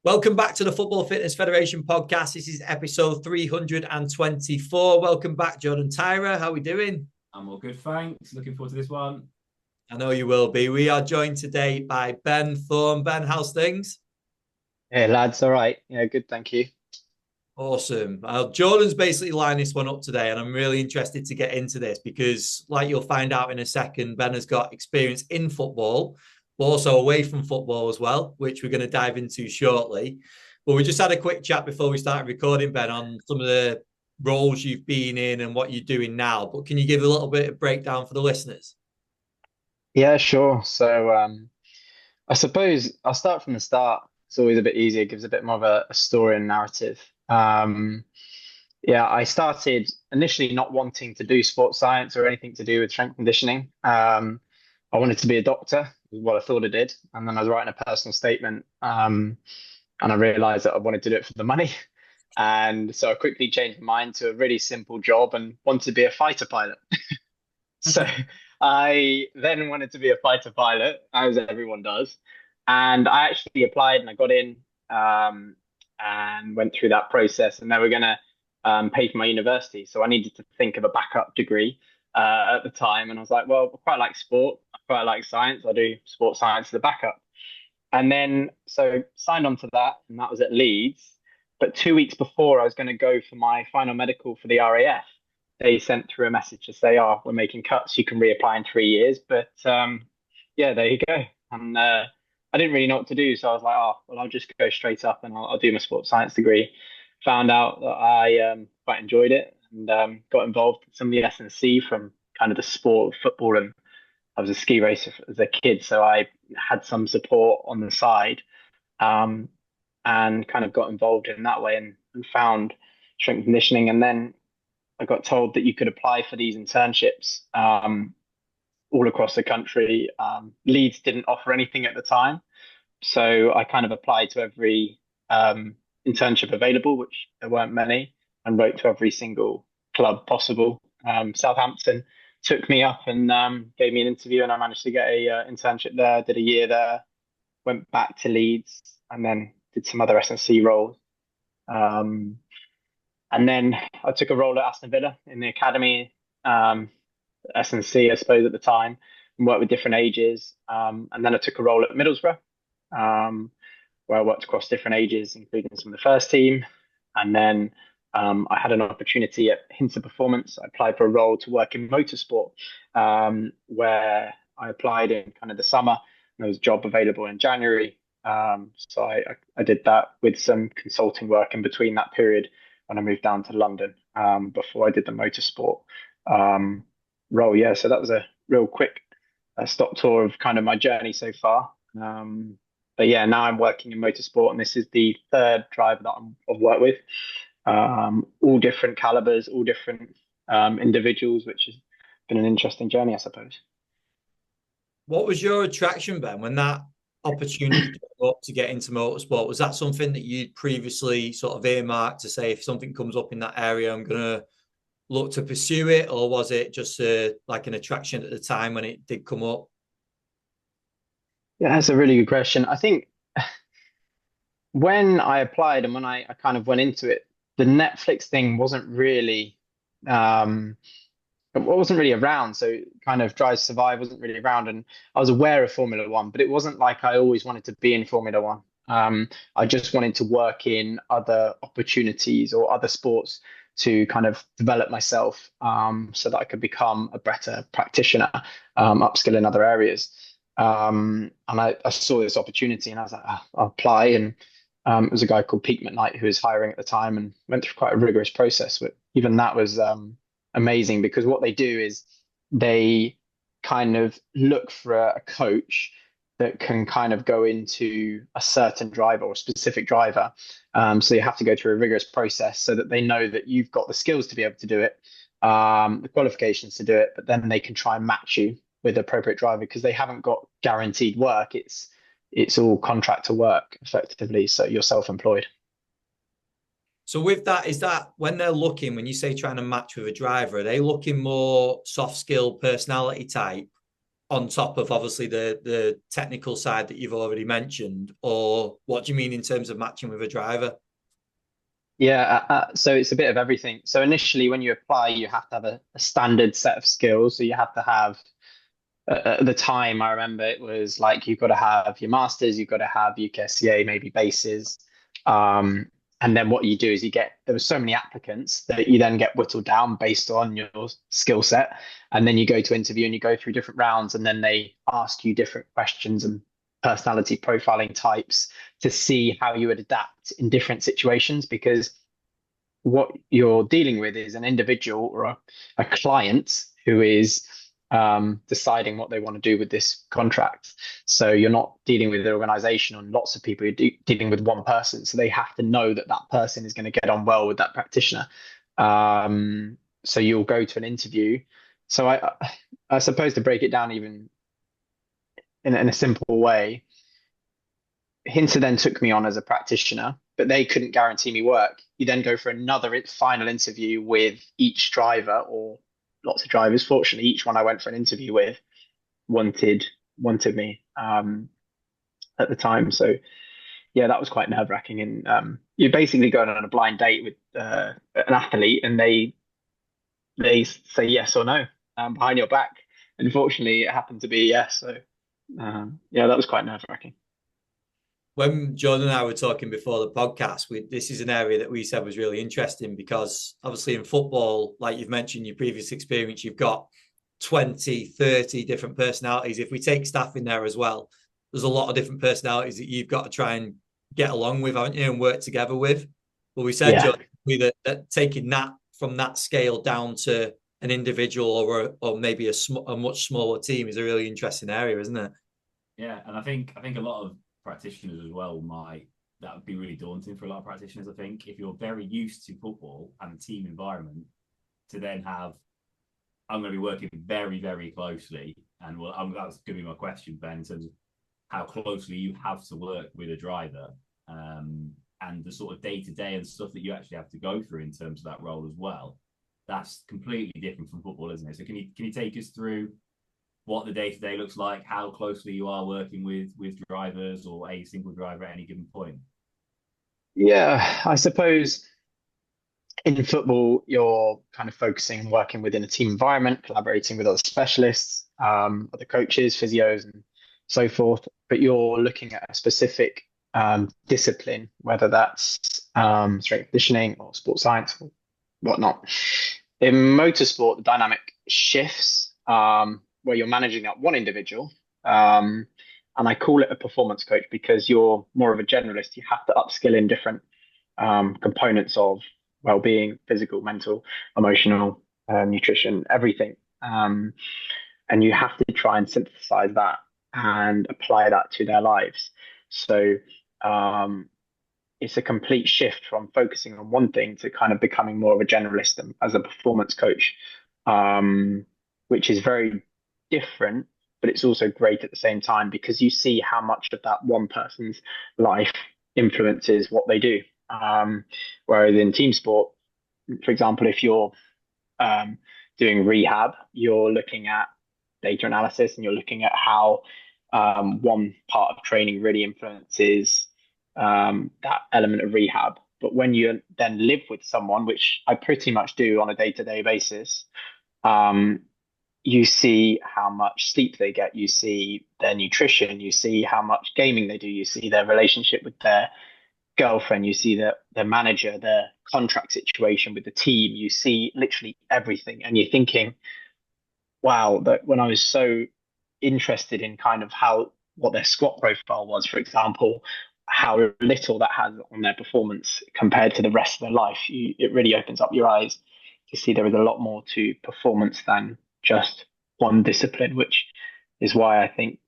Welcome back to the Football Fitness Federation podcast. This is episode 324. Welcome back, Jordan Tyra. How are we doing? I'm all good, thanks. Looking forward to this one. I know you will be. We are joined today by Ben Thorne. Ben, how's things? Hey lads, all right. Yeah, good, thank you. Awesome. Jordan's basically lined this one up today, and I'm really interested to get into this because, like you'll find out in a second, Ben has got experience in football, but also away from football as well, which we're going to dive into shortly. But we just had a quick chat before we started recording, Ben, on some of the roles you've been in and what you're doing now. But can you give a little bit of breakdown for the listeners? Yeah, sure. I suppose I'll start from the start. It's always a bit easier, it gives a bit more of a story and narrative. Yeah, I started initially not wanting to do sports science or anything to do with strength conditioning. I wanted to be a doctor, is what I thought I did. And then I was writing a personal statement, and I realized that I wanted to do it for the money. And so I quickly changed my mind to a really simple job and wanted to be a fighter pilot. So I then wanted to be a fighter pilot, as everyone does. And I actually applied and I got in, and went through that process. And they were going to pay for my university. So I needed to think of a backup degree at the time. And I was like, well, I quite like sport. I quite like science. I do sports science as a backup. And then so signed on to that. And that was at Leeds. But 2 weeks before I was going to go for my final medical for the RAF, they sent through a message to say, "Oh, we're making cuts. You can reapply in 3 years." But yeah, there you go. And I didn't really know what to do, so I was like, "Oh, well, I'll just go straight up and I'll do my sports science degree." Found out that I quite enjoyed it and got involved in some of the S&C from kind of the sport of football. And I was a ski racer as a kid, so I had some support on the side, um, and kind of got involved in that way and found strength conditioning. And then I got told that you could apply for these internships all across the country. Leeds didn't offer anything at the time, so I kind of applied to every internship available, which there weren't many, and wrote to every single club possible. Southampton took me up and gave me an interview, and I managed to get a internship there. Did a year there, went back to Leeds, and then did some other S&C roles. Um, and then I took a role at Aston Villa in the academy, S&C, I suppose, at the time, and worked with different ages. And then I took a role at Middlesbrough, um, where I worked across different ages, including some of the first team. And then I had an opportunity at Hinter Performance. I applied for a role to work in motorsport, where I applied in kind of the summer, and there was a job available in January. So I did that with some consulting work in between that period when I moved down to London, before I did the motorsport role. Yeah, so that was a real quick stop tour of kind of my journey so far. But yeah, now I'm working in motorsport, and this is the third driver that I've worked with. All different calibers, all different individuals, which has been an interesting journey, I suppose. What was your attraction, Ben, when that opportunity came up to get into motorsport? Was that something that you'd previously sort of earmarked to say, if something comes up in that area, I'm going to look to pursue it? Or was it just like an attraction at the time when it did come up? Yeah, that's a really good question. I think when I applied and when I kind of went into it, the Netflix thing um, wasn't really around. So kind of Drive to Survive wasn't really around, and I was aware of Formula One, but it wasn't like I always wanted to be in Formula One. I just wanted to work in other opportunities or other sports to kind of develop myself, so that I could become a better practitioner, upskill in other areas. And I saw this opportunity and I was like, "Ah, I'll apply." And it was a guy called Pete McKnight who was hiring at the time, and went through quite a rigorous process. But even that was amazing, because what they do is they kind of look for a coach that can kind of go into a certain driver or a specific driver. So you have to go through a rigorous process so that they know that you've got the skills to be able to do it, the qualifications to do it, but then they can try and match you with the appropriate driver, because they haven't got guaranteed work. It's all contract to work effectively. So you're self-employed. So with that, is that when they're looking, when you say trying to match with a driver, are they looking more soft skill personality type, on top of obviously the technical side that you've already mentioned, or what do you mean in terms of matching with a driver? Yeah, so it's a bit of everything. So initially, when you apply, you have to have a standard set of skills. So you have to have, at the time, I remember it was like you've got to have your masters, you've got to have UKSCA, maybe bases. Um, and then what you do is there were so many applicants that you then get whittled down based on your skill set. And then you go to interview and you go through different rounds, and then they ask you different questions and personality profiling types to see how you would adapt in different situations, because what you're dealing with is an individual or a client who is deciding what they want to do with this contract. So you're not dealing with an organization and lots of people. You're dealing with one person. So they have to know that that person is going to get on well with that practitioner. So you'll go to an interview. So I suppose to break it down even in a simple way, Hinter then took me on as a practitioner, but they couldn't guarantee me work. You then go for another final interview with each driver, or lots of drivers. Fortunately, each one I went for an interview with wanted me at the time. So yeah, that was quite nerve wracking. And you're basically going on a blind date with an athlete, and they say yes or no behind your back. Unfortunately, it happened to be yes. So yeah, that was quite nerve wracking. When John and I were talking before the podcast, this is an area that we said was really interesting, because obviously in football, like you've mentioned, your previous experience, you've got 20, 30 different personalities. If we take staff in there as well, there's a lot of different personalities that you've got to try and get along with, haven't you, and work together with. But we said, Yeah. John, that taking that from that scale down to an individual or maybe a much smaller team is a really interesting area, isn't it? Yeah, and I think a lot of practitioners as well that would be really daunting for a lot of practitioners. I think if you're very used to football and the team environment, to then have, I'm going to be working very, very closely, and that's going to be my question, Ben, in terms of how closely you have to work with a driver, and the sort of day-to-day and stuff that you actually have to go through in terms of that role as well. That's completely different from football, isn't it? So can you take us through what the day-to-day looks like, how closely you are working with drivers or a single driver at any given point? Yeah, I suppose in football, you're kind of focusing on working within a team environment, collaborating with other specialists, other coaches, physios, and so forth. But you're looking at a specific discipline, whether that's strength conditioning or sports science or whatnot. In motorsport, the dynamic shifts, where you're managing that one individual. And I call it a performance coach because you're more of a generalist. You have to upskill in different components of well-being, physical, mental, emotional, nutrition, everything. And you have to try and synthesize that and apply that to their lives. So it's a complete shift from focusing on one thing to kind of becoming more of a generalist as a performance coach, which is very different, but it's also great at the same time, because you see how much of that one person's life influences what they do. Whereas in team sport, for example, if you're doing rehab, you're looking at data analysis and you're looking at how one part of training really influences that element of rehab. But when you then live with someone, which I pretty much do on a day-to-day basis, you see how much sleep they get, you see their nutrition, you see how much gaming they do, you see their relationship with their girlfriend, you see their manager, their contract situation with the team, you see literally everything. And you're thinking, wow, that when I was so interested in kind of what their squat profile was, for example, how little that has on their performance compared to the rest of their life, it really opens up your eyes to see there is a lot more to performance than just one discipline, which is why I think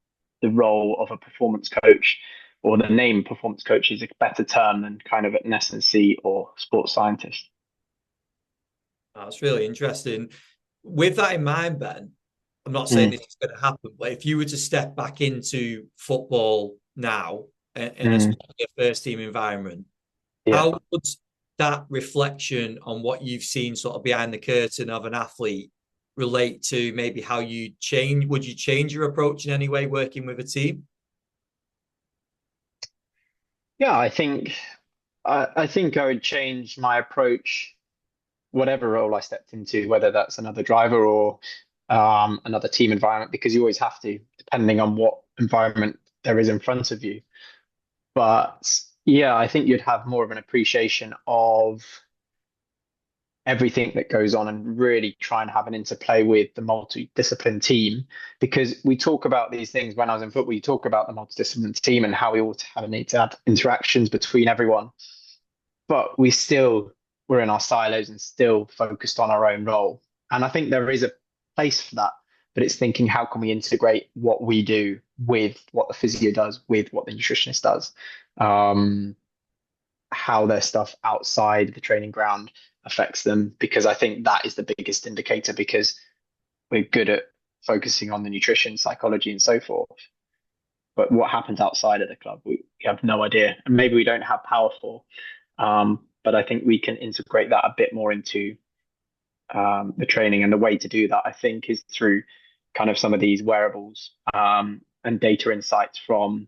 the role of a performance coach, or the name performance coach, is a better term than kind of an S&C or sports scientist. That's really interesting. With that in mind, Ben, I'm not saying this is going to happen, but if you were to step back into football now in a first team environment, how would that reflection on what you've seen sort of behind the curtain of an athlete relate to maybe how you change? Would you change your approach in any way working with a team? Yeah, I think I would change my approach, whatever role I stepped into, whether that's another driver or another team environment, because you always have to, depending on what environment there is in front of you. But yeah, I think you'd have more of an appreciation of everything that goes on and really try and have an interplay with the multi-discipline team, because we talk about these things when I was in football. You talk about the multi-discipline team and how we all need to have interactions between everyone, but we're in our silos and still focused on our own role. And I think there is a place for that, but it's thinking, how can we integrate what we do with what the physio does, with what the nutritionist does, how their stuff outside the training ground affects them, because I think that is the biggest indicator, because we're good at focusing on the nutrition, psychology, and so forth. But what happens outside of the club, we have no idea, and maybe we don't have power for. But I think we can integrate that a bit more into the training, and the way to do that, I think, is through kind of some of these wearables and data insights from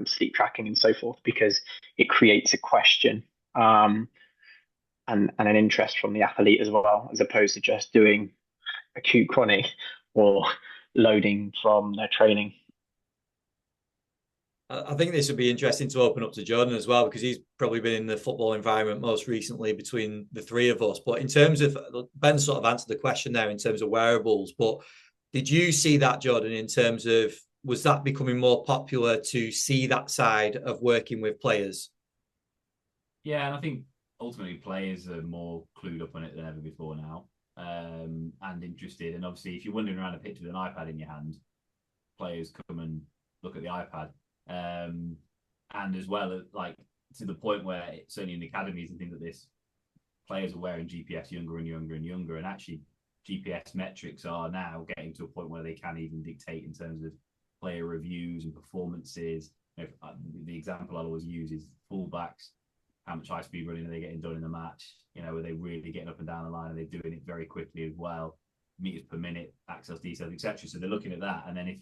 sleep tracking and so forth, because it creates a question and an interest from the athlete as well, as opposed to just doing acute chronic or loading from their training. I think this would be interesting to open up to Jordan as well, because he's probably been in the football environment most recently between the three of us. But in terms of, Ben sort of answered the question there in terms of wearables, but did you see that, Jordan, in terms of, was that becoming more popular to see that side of working with players? Yeah, and I think ultimately players are more clued up on it than ever before now, and interested. And obviously, if you're wandering around a pitch with an iPad in your hand, players come and look at the iPad. And as well, like, to the point where certainly in the academies and things like this, players are wearing GPS younger and younger and younger, and actually GPS metrics are now getting to a point where they can even dictate in terms of player reviews and performances. The example I'll always use is fullbacks. How much high speed running are they getting done in the match? Are they really getting up and down the line? Are they doing it very quickly as well? Meters per minute, accels, decels, etc. So they're looking at that, and then if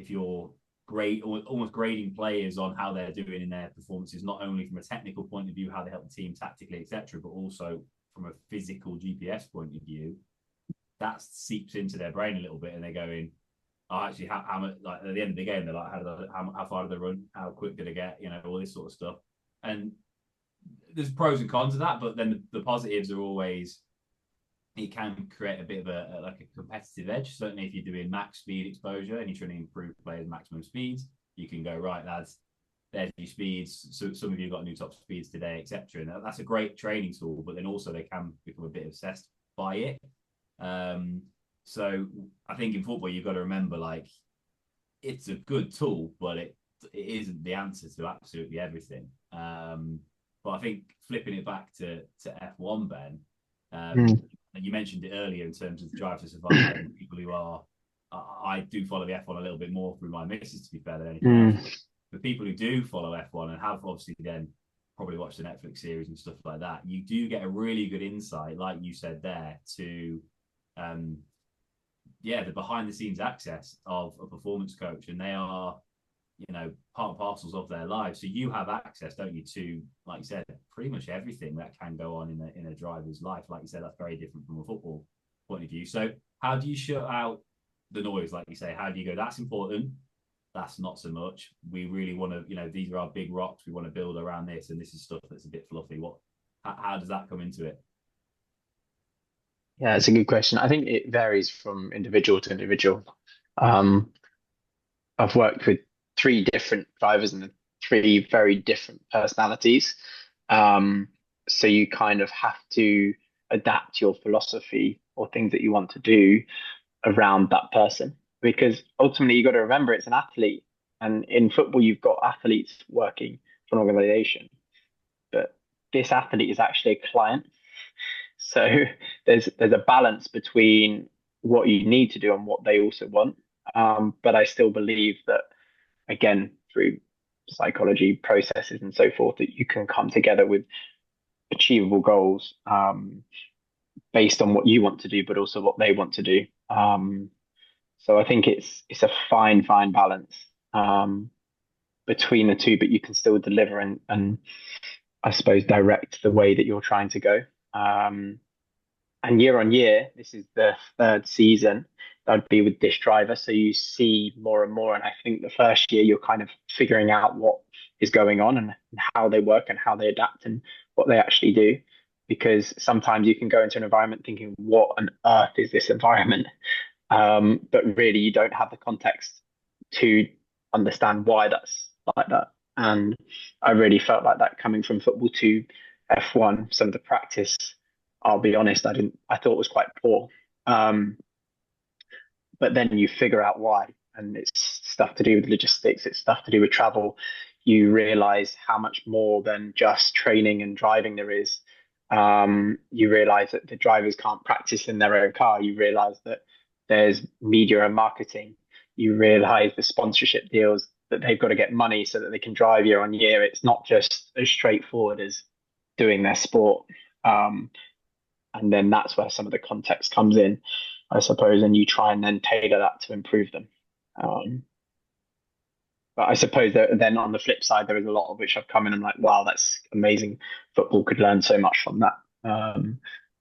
you're almost grading players on how they're doing in their performances, not only from a technical point of view, how they help the team tactically, etc., but also from a physical GPS point of view, that seeps into their brain a little bit, and they're going, "Oh, actually, how much?" Like at the end of the game, they're like, "How far did they run? How quick did they get? All this sort of stuff." And there's pros and cons of that, but then the positives are always, it can create a bit of a competitive edge. Certainly, if you're doing max speed exposure and you're trying to improve players' maximum speeds, you can go, right, lads, there's your speeds. So some of you got new top speeds today, etc. And that's a great training tool. But then also they can become a bit obsessed by it. So I think in football you've got to remember, like, it's a good tool, but it isn't the answer to absolutely everything. But I think flipping it back to F1, Ben. And you mentioned it earlier in terms of Drive to Survive and people who are, I do follow the F1 a little bit more through my missus, to be fair, than anything else. But people who do follow F1 and have obviously then probably watched the Netflix series and stuff like that, you do get a really good insight, like you said there, to the behind the scenes access of a performance coach, and they are part and parcels of their lives. So you have access, don't you, to, like you said, pretty much everything that can go on in a driver's life. Like you said, that's very different from a football point of view. So how do you shut out the noise? Like you say, how do you go, that's important, that's not so much, we really want to, these are our big rocks, we want to build around this, and this is stuff that's a bit fluffy. How does that come into it? Yeah, it's a good question. I think it varies from individual to individual. I've worked with three different drivers and three very different personalities. So you kind of have to adapt your philosophy or things that you want to do around that person, because ultimately you've got to remember it's an athlete. And in football, you've got athletes working for an organization, but this athlete is actually a client. So there's a balance between what you need to do and what they also want. But I still believe that, again, through psychology processes and so forth, that you can come together with achievable goals based on what you want to do, but also what they want to do. So I think it's a fine balance between the two, but you can still deliver and I suppose direct the way that you're trying to go. And year on year, this is the third season that would be with this driver. So you see more and more. And I think the first year you're kind of figuring out what is going on and how they work and how they adapt and what they actually do. Because sometimes you can go into an environment thinking, what on earth is this environment? But really, you don't have the context to understand why that's like that. And I really felt like that coming from football to F1. Some of the practice, I'll be honest, I thought was quite poor. But then you figure out why, and it's stuff to do with logistics, it's stuff to do with travel. You realize how much more than just training and driving there is. You realize that the drivers can't practice in their own car. You realize that there's media and marketing. You realize the sponsorship deals that they've got to get money so that they can drive year on year. It's not just as straightforward as doing their sport. And then that's where some of the context comes in, I suppose, and you try and then tailor that to improve them. But I suppose that then on the flip side, there is a lot of which I've come in and I'm like, wow, that's amazing. Football could learn so much from that.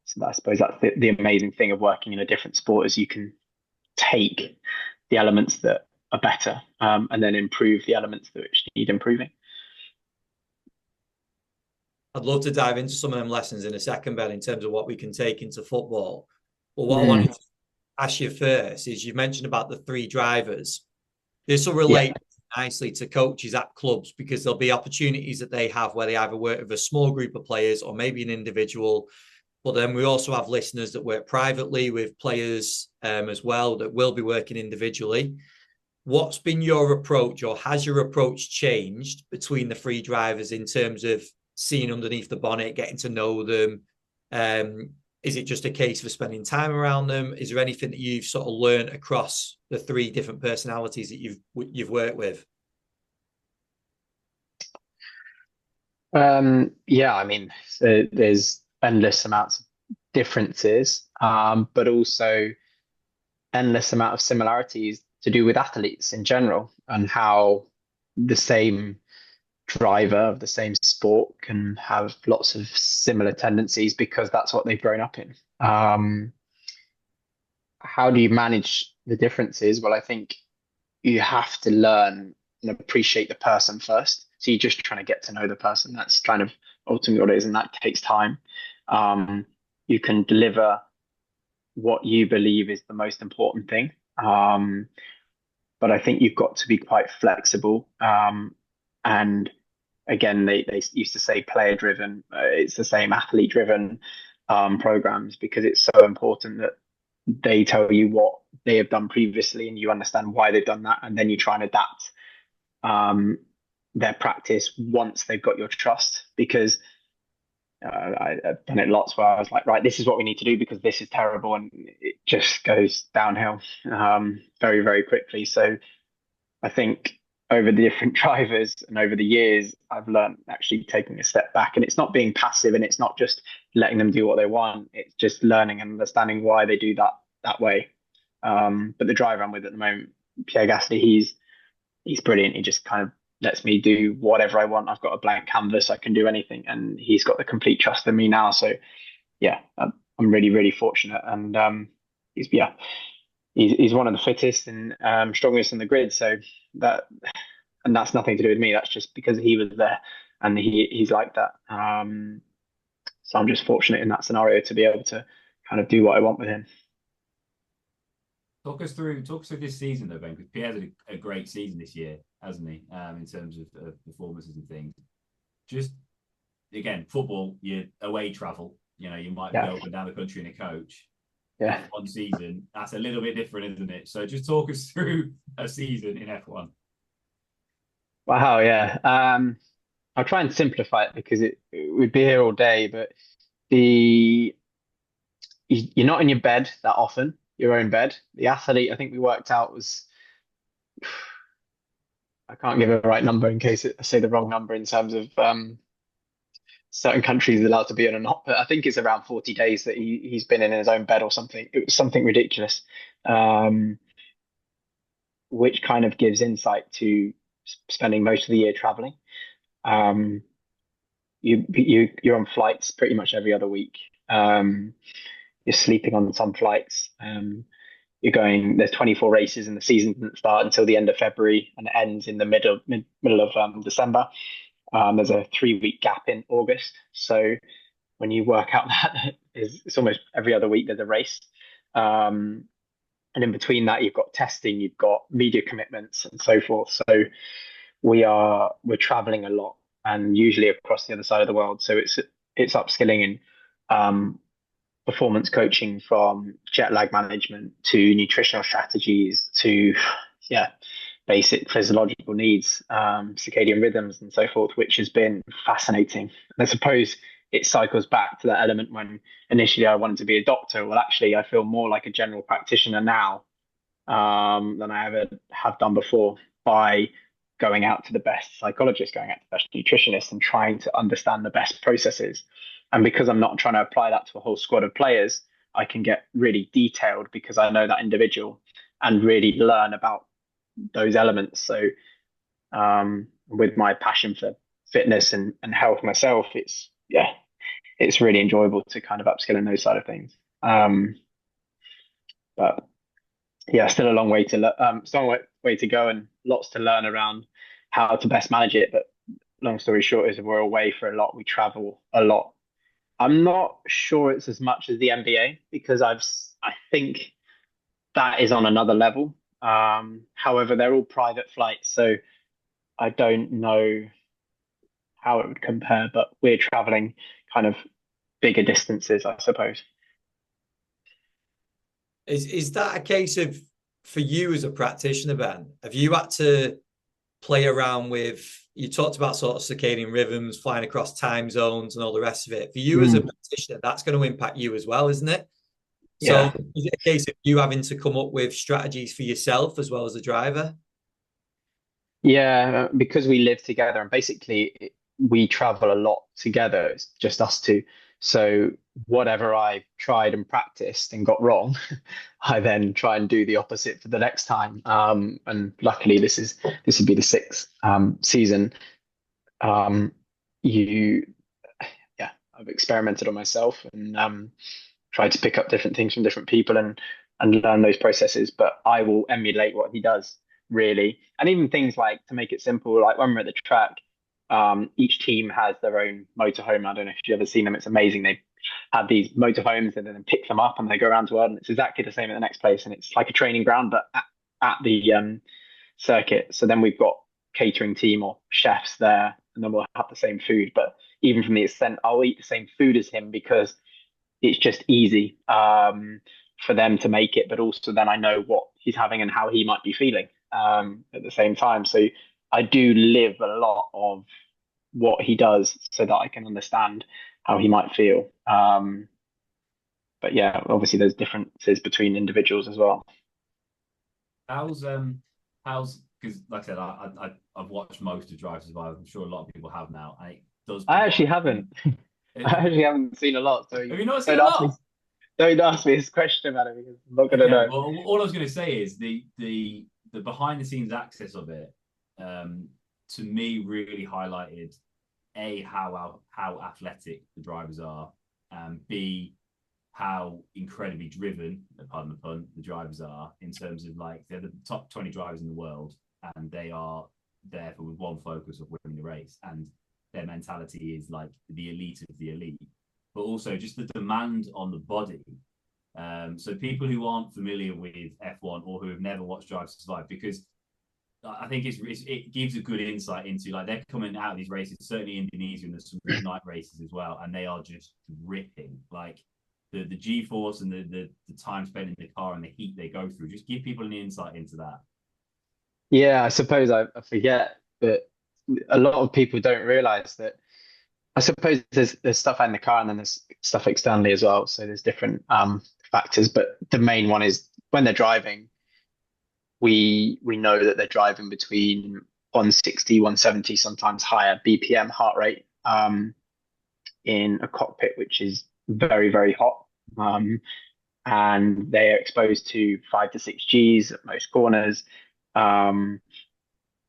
So I suppose that's the amazing thing of working in a different sport is you can take the elements that are better and then improve the elements that which need improving. I'd love to dive into some of them lessons in a second, Ben, in terms of what we can take into football. But what I wanted to ask you first is you've mentioned about the three drivers. This will relate nicely to coaches at clubs because there'll be opportunities that they have where they either work with a small group of players or maybe an individual. But then we also have listeners that work privately with players as well that will be working individually. What's been your approach, or has your approach changed between the three drivers in terms of seeing underneath the bonnet, getting to know them? Is it just a case of spending time around them? Is there anything that you've sort of learned across the three different personalities that you've worked with? Yeah, I mean, there's endless amounts of differences, but also endless amount of similarities to do with athletes in general and how the same driver of the same sport can have lots of similar tendencies because that's what they've grown up in. How do you manage the differences? Well, I think you have to learn and appreciate the person first. So you're just trying to get to know the person. That's kind of ultimately what it is, and that takes time. You can deliver what you believe is the most important thing. But I think you've got to be quite flexible. And again, they used to say player driven. It's the same athlete driven programs because it's so important that they tell you what they have done previously and you understand why they've done that. And then you try and adapt their practice once they've got your trust because I've done it lots where I was like, right, this is what we need to do because this is terrible. And it just goes downhill very, very quickly. So I think over the different drivers and over the years, I've learned actually taking a step back and it's not being passive and it's not just letting them do what they want. It's just learning and understanding why they do that way. But the driver I'm with at the moment, Pierre Gasly, he's brilliant. He just kind of lets me do whatever I want. I've got a blank canvas. I can do anything. And he's got the complete trust in me now. So yeah, I'm really, really fortunate. And he's one of the fittest and strongest in the grid. So that's nothing to do with me. That's just because he was there and he's like that. So I'm just fortunate in that scenario to be able to kind of do what I want with him. Talk us through this season though, Ben, because Pierre's had a great season this year, hasn't he? In terms of performances and things. Just again, football, you away travel. You know, you might go up and down the country in a coach. Yeah. One season, that's a little bit different, isn't it? So just talk us through a season in F1. Wow, yeah. I'll try and simplify it because we'd be here all day, but you're not in your bed that often, your own bed. The athlete, I think we worked out was, I can't give a right number in case I say the wrong number in terms of certain countries are allowed to be in or not, but I think it's around 40 days that he's been in his own bed or something. It was something ridiculous, um, which kind of gives insight to spending most of the year traveling. Um, you're on flights pretty much every other week. You're sleeping on some flights. You're going. There's 24 races, and the season doesn't start until the end of February and it ends in the middle of December. There's a 3 week gap in August. So when you work out that it's almost every other week there's a race. And in between that, you've got testing, you've got media commitments, and so forth. So we're traveling a lot, and usually across the other side of the world. So it's upskilling in performance coaching, from jet lag management to nutritional strategies to basic physiological needs, circadian rhythms, and so forth, which has been fascinating. And I suppose it cycles back to that element when initially I wanted to be a doctor. Well, actually, I feel more like a general practitioner now than I ever have done before, by going out to the best psychologists, going out to the best nutritionists, and trying to understand the best processes. And because I'm not trying to apply that to a whole squad of players, I can get really detailed because I know that individual and really learn about those elements. So with my passion for fitness and health myself, it's really enjoyable to kind of upskill in those side of things. But yeah, still a long way to way to go, and lots to learn around how to best manage it. But long story short is we're away for a lot. We travel a lot. I'm not sure it's as much as the NBA because I think that is on another level. However, they're all private flights, so I don't know how it would compare, but we're traveling kind of bigger distances, I suppose. Is that a case of, for you as a practitioner, Ben? Have you had to play around with? You talked about sort of circadian rhythms, flying across time zones, and all the rest of it. For you as a practitioner, that's going to impact you as well, isn't it? So Yeah. is it a case of you having to come up with strategies for yourself as well as the driver? Yeah, because we live together and basically we travel a lot together. It's just us two. So whatever I tried and practiced and got wrong, I then try and do the opposite for the next time. And luckily, this would be the sixth season. Um, you, yeah, I've experimented on myself and tried to pick up different things from different people and learn those processes. But I will emulate what he does, really. And even things like, to make it simple, like when we're at the track, each team has their own motorhome. I don't know if you've ever seen them. It's amazing. They have these motorhomes and then pick them up and they go around the world. And it's exactly the same at the next place. And it's like a training ground, but at the circuit. So then we've got catering team or chefs there, and then we'll have the same food. But even from the extent, I'll eat the same food as him because it's just easy for them to make it, but also then I know what he's having and how he might be feeling at the same time. So I do live a lot of what he does so that I can understand how he might feel. But yeah, obviously there's differences between individuals as well. How's because like I said, I've watched most of Drive to Survive. I'm sure a lot of people have now, and it does I actually provide. haven't. I actually haven't seen a lot. So Have you not seen don't a ask me. lot? Don't ask me this question about it because I'm not gonna Okay, know. well, all I was going to say is the behind the scenes access of it, to me, really highlighted A, how athletic the drivers are, and B, how incredibly driven, pardon the pun, the drivers are, in terms of, like, they're the top 20 drivers in the world, and they are there with one focus of winning the race, and their mentality is like the elite of the elite, but also just the demand on the body. So people who aren't familiar with F1 or who have never watched Drive to Survive, because I think it gives a good insight into, like, they're coming out of these races, certainly Indonesia, and there's some good night races as well, and they are just ripping. Like the G-force and the time spent in the car and the heat they go through. Just give people an insight into that. Yeah, I suppose I forget that a lot of people don't realize that. I suppose there's stuff in the car and then there's stuff externally as well. So there's different factors, but the main one is when they're driving, we know that they're driving between 160, 170, sometimes higher BPM heart rate. in a cockpit which is very, very hot. And they are exposed to 5 to 6 Gs at most corners. And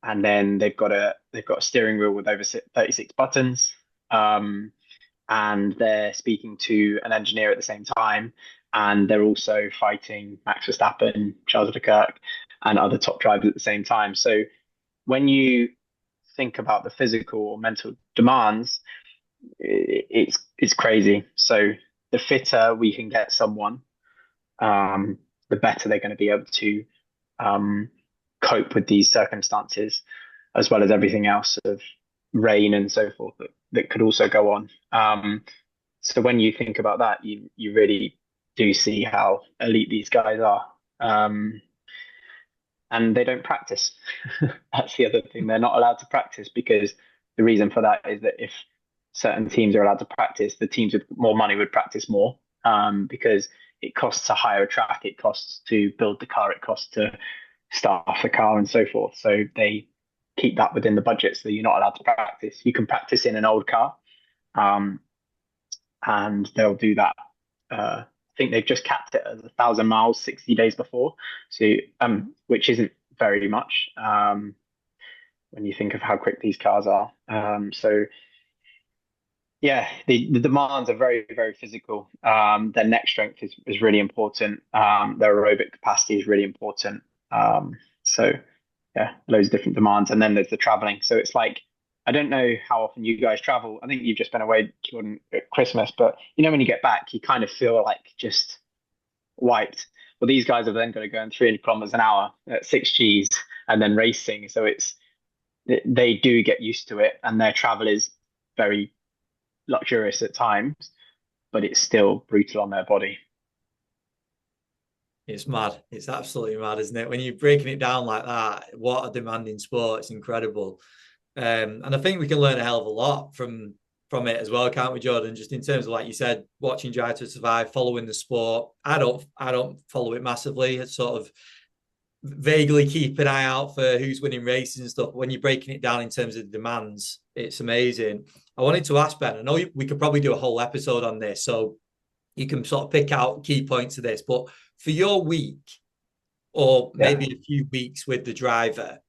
then they've got a steering wheel with over 36 buttons. And they're speaking to an engineer at the same time. And they're also fighting Max Verstappen, Charles Leclerc, and other top drivers at the same time. So when you think about the physical or mental demands, it's crazy. So the fitter we can get someone, the better they're going to be able to cope with these circumstances, as well as everything else of rain and so forth that could also go on. So when you think about that, you really do see how elite these guys are. And they don't practice. That's the other thing. They're not allowed to practice, because the reason for that is that if certain teams are allowed to practice, the teams with more money would practice more, because it costs to hire a track, it costs to build the car, it costs to staff the car and so forth. So they keep that within the budget, so you're not allowed to practice. You can practice in an old car, and they'll do that. I think they've just capped it at 1,000 miles, 60 days before, so which isn't very much when you think of how quick these cars are. So yeah, the demands are very, very physical. Their neck strength is really important. Their aerobic capacity is really important. So yeah, loads of different demands. And then there's the traveling. So it's like, I don't know how often you guys travel. I think you've just been away, Jordan, at Christmas, but when you get back, you kind of feel like just wiped. Well, these guys are then going to go in 300 kilometers an hour at 6 Gs and then racing. So they do get used to it, and their travel is very luxurious at times, but it's still brutal on their body. It's mad. It's absolutely mad, isn't it? When you're breaking it down like that, what a demanding sport. It's incredible. And I think we can learn a hell of a lot from it as well, can't we, Jordan? Just in terms of, like you said, watching Drive to Survive, following the sport. I don't follow it massively. It's sort of vaguely keep an eye out for who's winning races and stuff. When you're breaking it down in terms of the demands, it's amazing. I wanted to ask Ben, I know we could probably do a whole episode on this, so you can sort of pick out key points of this, but for your week, or maybe a few weeks with the driver,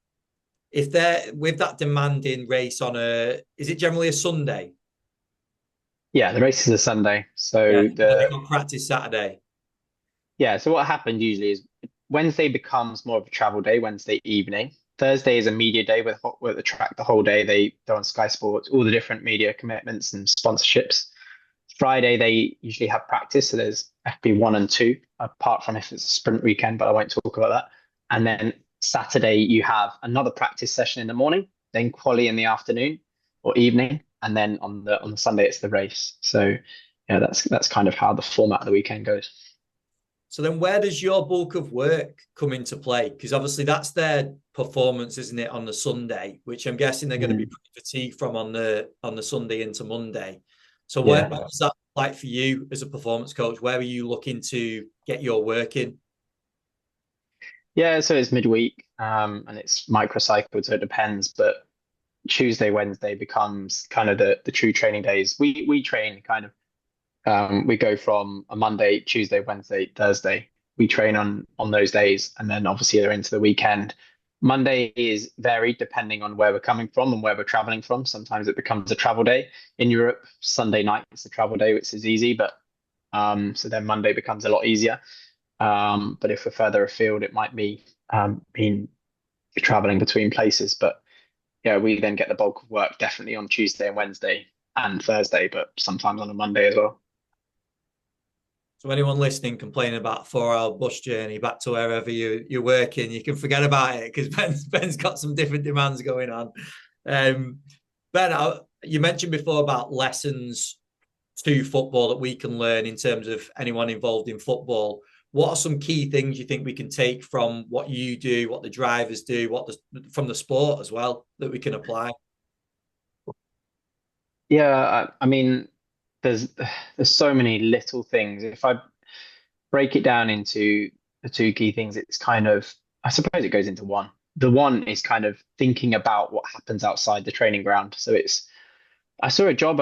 if they're with that demanding race is it generally a Sunday? Yeah, the race is a Sunday. So they got practice Saturday. Yeah, so what happened usually is Wednesday becomes more of a travel day, Wednesday evening. Thursday is a media day with the track the whole day. They're on Sky Sports, all the different media commitments and sponsorships. Friday, they usually have practice. So there's FP1 and 2, apart from if it's a sprint weekend, but I won't talk about that. And then Saturday, you have another practice session in the morning, then quali in the afternoon or evening. And then on the Sunday, it's the race. So yeah, that's kind of how the format of the weekend goes. So then where does your bulk of work come into play? Because obviously that's their performance, isn't it, on the Sunday, which I'm guessing they're going to be pretty fatigued from on the Sunday into Monday. So what was that like for you as a performance coach? Where are you looking to get your work in? Yeah, so it's midweek, and it's microcycled, so it depends. But Tuesday, Wednesday becomes kind of the true training days. We train kind of. We go from a Monday, Tuesday, Wednesday, Thursday. We train on those days, and then obviously they're into the weekend. Monday is varied depending on where we're coming from and where we're traveling from. Sometimes it becomes a travel day. In Europe, Sunday night is a travel day, which is easy, but so then Monday becomes a lot easier. But if we're further afield, it might be being traveling between places. But yeah, we then get the bulk of work definitely on Tuesday and Wednesday and Thursday, but sometimes on a Monday as well. So anyone listening complaining about a 4-hour bus journey back to wherever you're working, you can forget about it, because Ben's got some different demands going on. Ben, you mentioned before about lessons to football that we can learn in terms of anyone involved in football. What are some key things you think we can take from what you do, what the drivers do, from the sport as well, that we can apply? Yeah, I mean, there's so many little things. If I break it down into the two key things, it's kind of, I suppose it goes into one. The one is kind of thinking about what happens outside the training ground. So I saw a job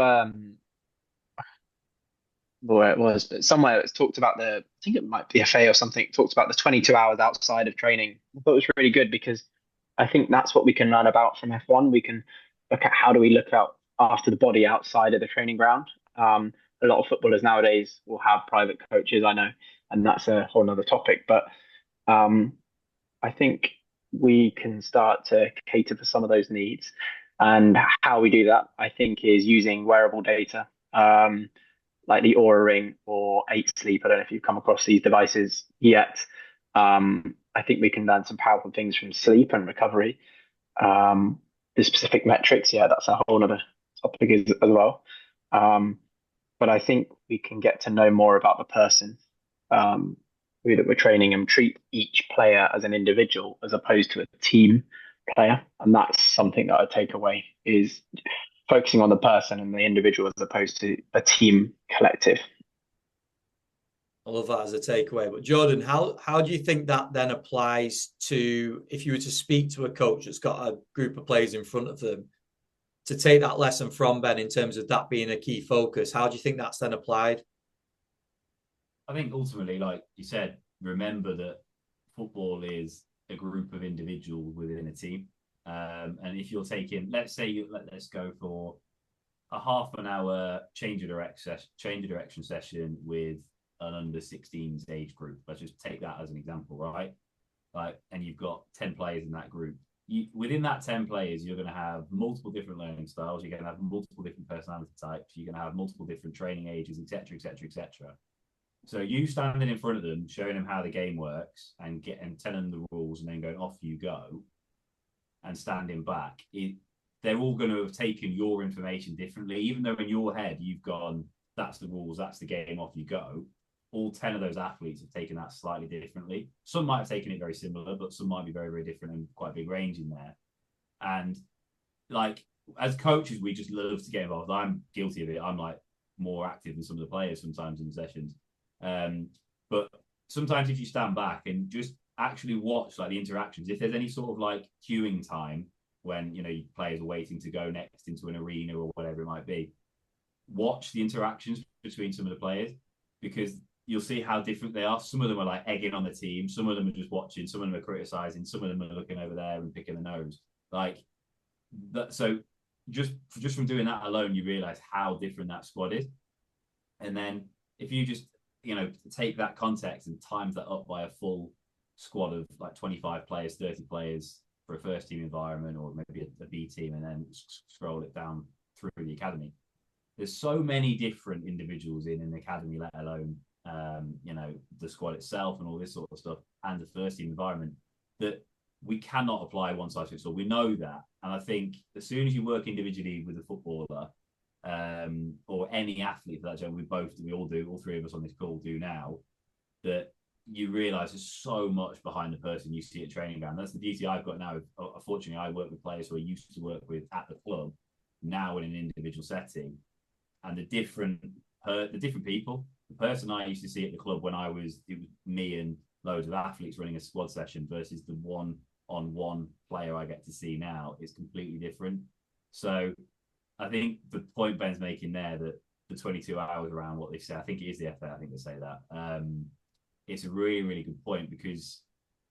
where it was, but somewhere it's talked about I think it might be FA or something, talked about the 22 hours outside of training. I thought it was really good because I think that's what we can learn about from F1. We can look at how do we look out after the body outside of the training ground. A lot of footballers nowadays will have private coaches, I know, and that's a whole nother topic. But um, I think we can start to cater for some of those needs. And how we do that, I think, is using wearable data. Like the Aura Ring or 8 Sleep. I don't know if you've come across these devices yet. I think we can learn some powerful things from sleep and recovery. The specific metrics, yeah, that's a whole other topic as well. But I think we can get to know more about the person um, who that we're training and treat each player as an individual as opposed to a team player. And that's something that I take away is focusing on the person and the individual as opposed to a team collective. I love that as a takeaway. But Jordan, how do you think that then applies to if you were to speak to a coach that's got a group of players in front of them to take that lesson from Ben in terms of that being a key focus? How do you think that's then applied? I think ultimately, like you said, remember that football is a group of individuals within a team. And if you're taking, let's say, let's go for a half an hour change of direction session with an under 16s age group. Let's just take that as an example, right? Like, and you've got 10 players in that group. Within that 10 players, you're going to have multiple different learning styles. You're going to have multiple different personality types. You're going to have multiple different training ages, etc., etc., etc. So you standing in front of them, showing them how the game works, and telling them the rules, and then going off you go, and standing back, they're all going to have taken your information differently. Even though in your head you've gone, that's the rules, that's the game, off you go. All 10 of those athletes have taken that slightly differently. Some might have taken it very similar, but some might be very, very different and quite a big range in there. And like as coaches, we just love to get involved. I'm guilty of it. I'm like more active than some of the players sometimes in sessions. But sometimes if you stand back and just actually watch like the interactions, if there's any sort of like queuing time when players are waiting to go next into an arena or whatever it might be, watch the interactions between some of the players because you'll see how different they are. Some of them are like egging on the team, some of them are just watching, some of them are criticizing, some of them are looking over there and picking the nose. Like that. So just from doing that alone, you realize how different that squad is. And then if you just take that context and times that up by a full squad of like 25 players, 30 players for a first team environment, or maybe a B team, and then scroll it down through the academy. There's so many different individuals in the academy, let alone the squad itself and all this sort of stuff, and the first team environment, that we cannot apply one size fits all. We know that, and I think as soon as you work individually with a footballer or any athlete for that job, we all do, all three of us on this call do now, that you realize there's so much behind the person you see at training ground. That's the beauty I've got now. Unfortunately, I work with players who I used to work with at the club, now in an individual setting, and the different people. The person I used to see at the club when it was me and loads of athletes running a squad session versus the one-on-one player I get to see now is completely different. So I think the point Ben's making there, that the 22 hours around what they say, I think it is the FA, I think they say that. It's a really, really good point because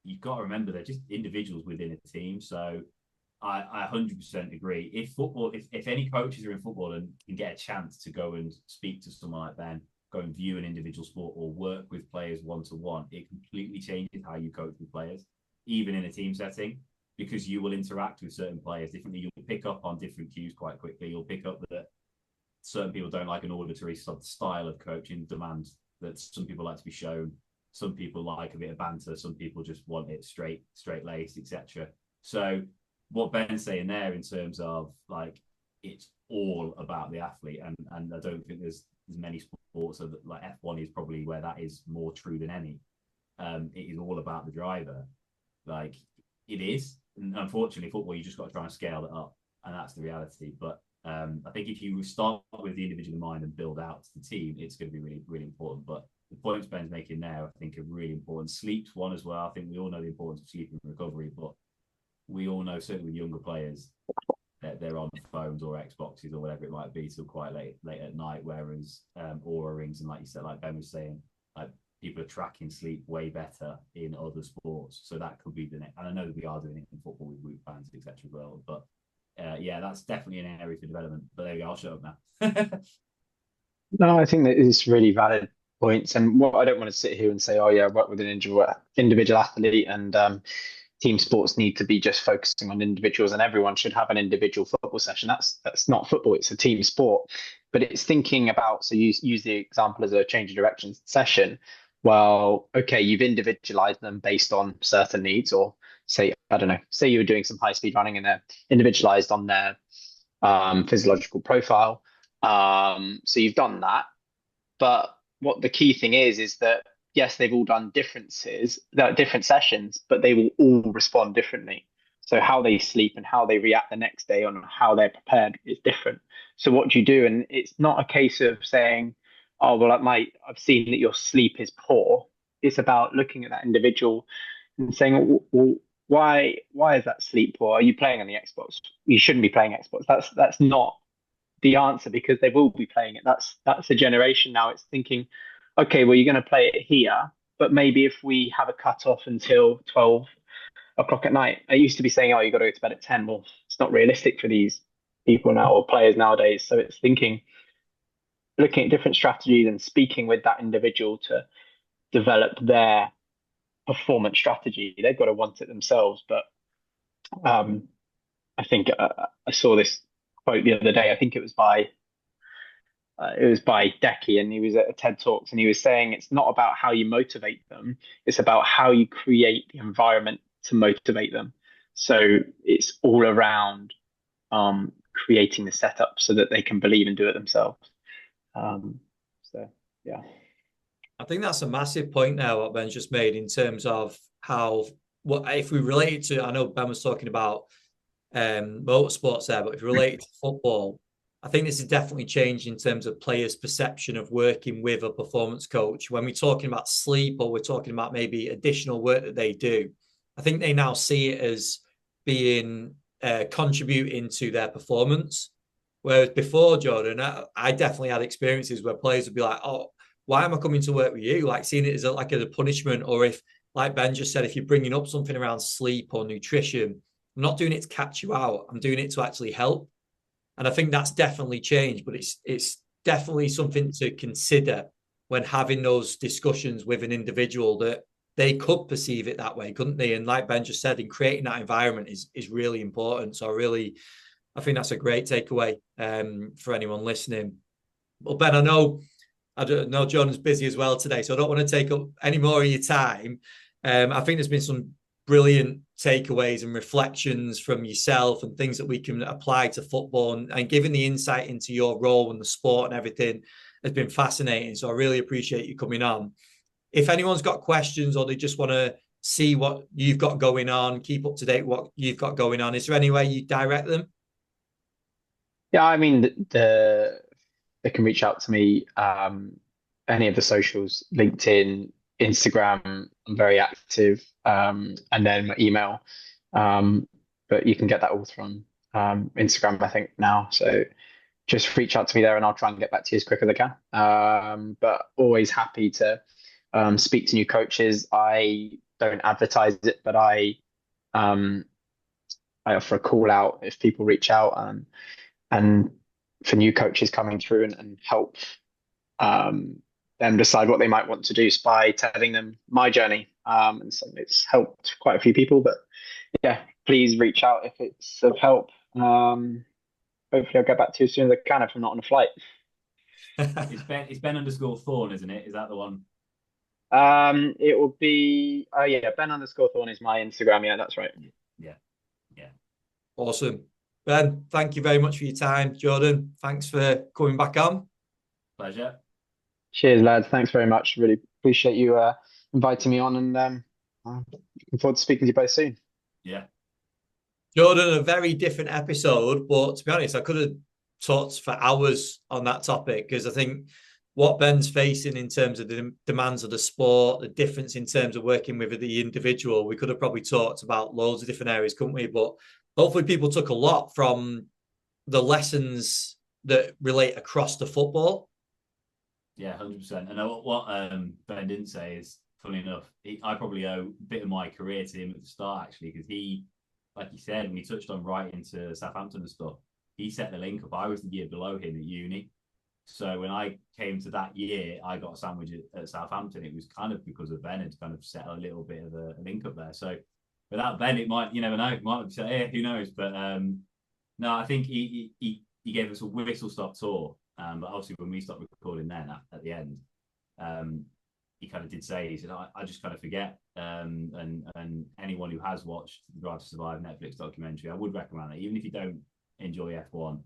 you've got to remember they're just individuals within a team. So I 100% agree. If any coaches are in football and can get a chance to go and speak to someone like Ben, go and view an individual sport or work with players one-to-one, it completely changes how you coach with players, even in a team setting, because you will interact with certain players differently. You'll pick up on different cues quite quickly. You'll pick up that certain people don't like an auditory style of coaching demands, that some people like to be shown. Some people like a bit of banter. Some people just want it straight-laced, etc. So what Ben's saying there in terms of like it's all about the athlete, and I don't think there's many sports, so that like F1 is probably where that is more true than any. It is all about the driver. Like it is. And unfortunately, football, you just got to try and scale it up, and that's the reality. But I think if you start with the individual in mind and build out to the team, it's going to be really, really important. But the points Ben's making there, I think, are really important. Sleep's one as well. I think we all know the importance of sleep and recovery, but we all know, certainly with younger players, that there on phones or Xboxes or whatever it might be till quite late at night. Whereas Aura rings, and like you said, like Ben was saying, like people are tracking sleep way better in other sports. So that could be the next. And I know that we are doing it in football with Whoop fans, etc. as well. But yeah, that's definitely an area for development. But there we go. I'll shut up now. No, I think that is really valid points. And what I don't want to sit here and say, oh yeah, I work with an individual athlete, and team sports need to be just focusing on individuals, and everyone should have an individual football session. That's not football. It's a team sport. But it's thinking about, so you use the example as a change of direction session. Well, okay, you've individualized them based on certain needs, or say, I don't know, say you were doing some high speed running and they're individualized on their physiological profile. So you've done that. But what the key thing is that yes, they've all done different sessions, but they will all respond differently. So how they sleep and how they react the next day on how they're prepared is different. So what do you do? And it's not a case of saying, oh, well, I've seen that your sleep is poor. It's about looking at that individual and saying, well, why is that sleep poor? Are you playing on the Xbox? You shouldn't be playing Xbox. That's not the answer, because they will be playing it. That's a generation now. It's thinking, okay, well, you're going to play it here, but maybe if we have a cut off until 12 o'clock at night. I used to be saying, oh, you got to go to bed at 10. Well, it's not realistic for these people now, or players nowadays. So it's looking at different strategies and speaking with that individual to develop their performance strategy. They've got to want it themselves. But I think I saw this quote the other day. I think it was by Decky, and he was at a TED Talks, and he was saying it's not about how you motivate them, it's about how you create the environment to motivate them. So it's all around creating the setup so that they can believe and do it themselves. So yeah, I think that's a massive point now what Ben's just made in terms of how, what if we relate it to, I know Ben was talking about motorsports there, but if you relate it to football, I think this has definitely changed in terms of players' perception of working with a performance coach. When we're talking about sleep, or we're talking about maybe additional work that they do, I think they now see it as being contributing to their performance. Whereas before, Jordan, I definitely had experiences where players would be like, oh, why am I coming to work with you? Like seeing it as like a punishment, or if, like Ben just said, if you're bringing up something around sleep or nutrition, I'm not doing it to catch you out. I'm doing it to actually help. And I think that's definitely changed, but it's definitely something to consider when having those discussions with an individual, that they could perceive it that way, couldn't they? And like Ben just said, in creating that environment is really important. So I think that's a great takeaway for anyone listening. But Ben, I don't know Jordan's busy as well today, so I don't want to take up any more of your time. I think there's been some brilliant takeaways and reflections from yourself, and things that we can apply to football, and giving the insight into your role and the sport and everything has been fascinating. So I really appreciate you coming on. If anyone's got questions, or they just want to see what you've got going on, keep up to date what you've got going on, is there any way you direct them? Yeah, I mean, they can reach out to me, any of the socials, LinkedIn, Instagram. I'm very active, and then my email. But you can get that all from Instagram, I think, now. So just reach out to me there, and I'll try and get back to you as quick as I can. But always happy to speak to new coaches. I don't advertise it, but I offer a call out if people reach out, and for new coaches coming through, and help them decide what they might want to do by telling them my journey. And so it's helped quite a few people. But yeah, please reach out if it's of help. Hopefully I'll get back to you as soon as I can if I'm not on a flight. It's Ben_Thorne, isn't it? Is that the one? It will be yeah, Ben_Thorne is my Instagram. Yeah, that's right. Yeah. Awesome. Ben, thank you very much for your time. Jordan, thanks for coming back on. Pleasure. Cheers, lads. Thanks very much. Really appreciate you inviting me on, and looking forward to speaking to you both soon. Yeah. Jordan, a very different episode, but to be honest, I could have talked for hours on that topic, because I think what Ben's facing in terms of the demands of the sport, the difference in terms of working with the individual, we could have probably talked about loads of different areas, couldn't we? But hopefully people took a lot from the lessons that relate across the football. Yeah, 100%. And what Ben didn't say is, funny enough, I probably owe a bit of my career to him at the start, actually, because he, like you said, when he touched on writing to Southampton and stuff, he set the link up. I was the year below him at uni. So when I came to that year, I got a sandwich at Southampton. It was kind of because of Ben had kind of set a little bit of a link up there. So without Ben, it might, you never know, it might be say, hey, who knows? But no, I think he gave us a whistle stop tour. But obviously when we stopped recording then at the end, he kind of did say, he said, I just kind of forget. And anyone who has watched the Drive to Survive Netflix documentary, I would recommend it, even if you don't enjoy F1,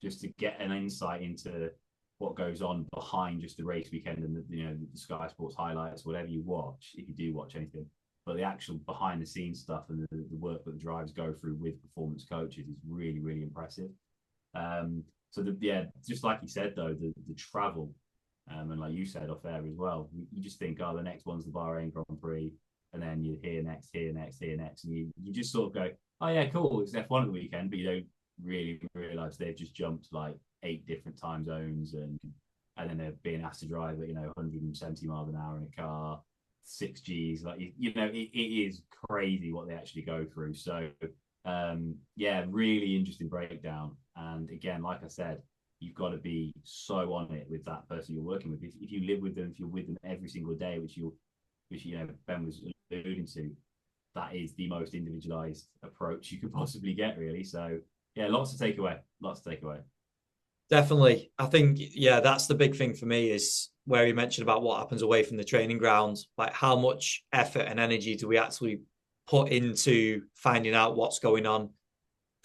just to get an insight into what goes on behind just the race weekend and the Sky Sports highlights, whatever you watch, if you do watch anything. But the actual behind the scenes stuff and the work that the drivers go through with performance coaches is really, really impressive. So just like you said though, the travel, and like you said off air as well, you just think, oh, the next one's the Bahrain Grand Prix, and then you hear next, and you just sort of go, oh yeah, cool, it's F1 at the weekend, but you don't really realize they've just jumped like 8 different time zones, and then they're being asked to drive at 170 miles an hour in a car, 6Gs, like it is crazy what they actually go through. So really interesting breakdown. And again, like I said, you've got to be so on it with that person you're working with. If you live with them, if you're with them every single day, which Ben was alluding to, that is the most individualized approach you could possibly get, really. So yeah, lots to take away. Definitely. I think, that's the big thing for me, is where you mentioned about what happens away from the training ground. Like, how much effort and energy do we actually put into finding out what's going on?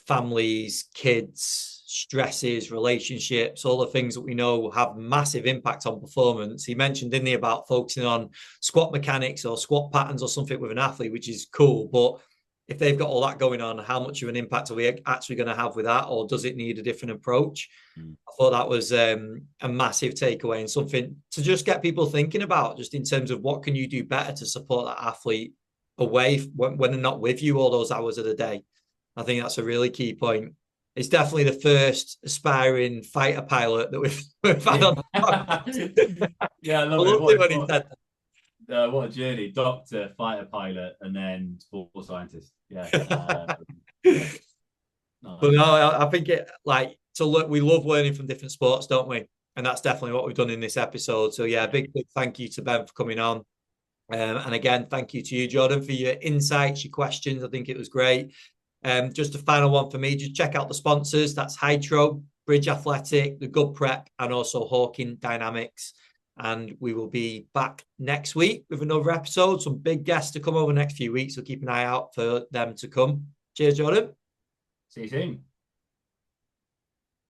Families, kids, stresses, relationships, all the things that we know have massive impact on performance. He mentioned, didn't he, about focusing on squat mechanics or squat patterns or something with an athlete, which is cool. But if they've got all that going on, how much of an impact are we actually going to have with that? Or does it need a different approach? I thought that was a massive takeaway, and something to just get people thinking about, just in terms of what can you do better to support that athlete away when they're not with you all those hours of the day. I think that's a really key point. It's definitely the first aspiring fighter pilot that we've had on the podcast. Yeah, I loved it when he said that. What a journey. Doctor, fighter pilot, and then sports scientist. Yeah. But no, I think we love learning from different sports, don't we? And that's definitely what we've done in this episode. So yeah, big thank you to Ben for coming on. And again, thank you to you, Jordan, for your insights, your questions. I think it was great. Just a final one for me, just check out the sponsors. That's Hytro, Bridge Athletic, the Good Prep, and also Hawking Dynamics. And we will be back next week with another episode. Some big guests to come over the next few weeks, so keep an eye out for them to come. Cheers, Jordan. See you soon.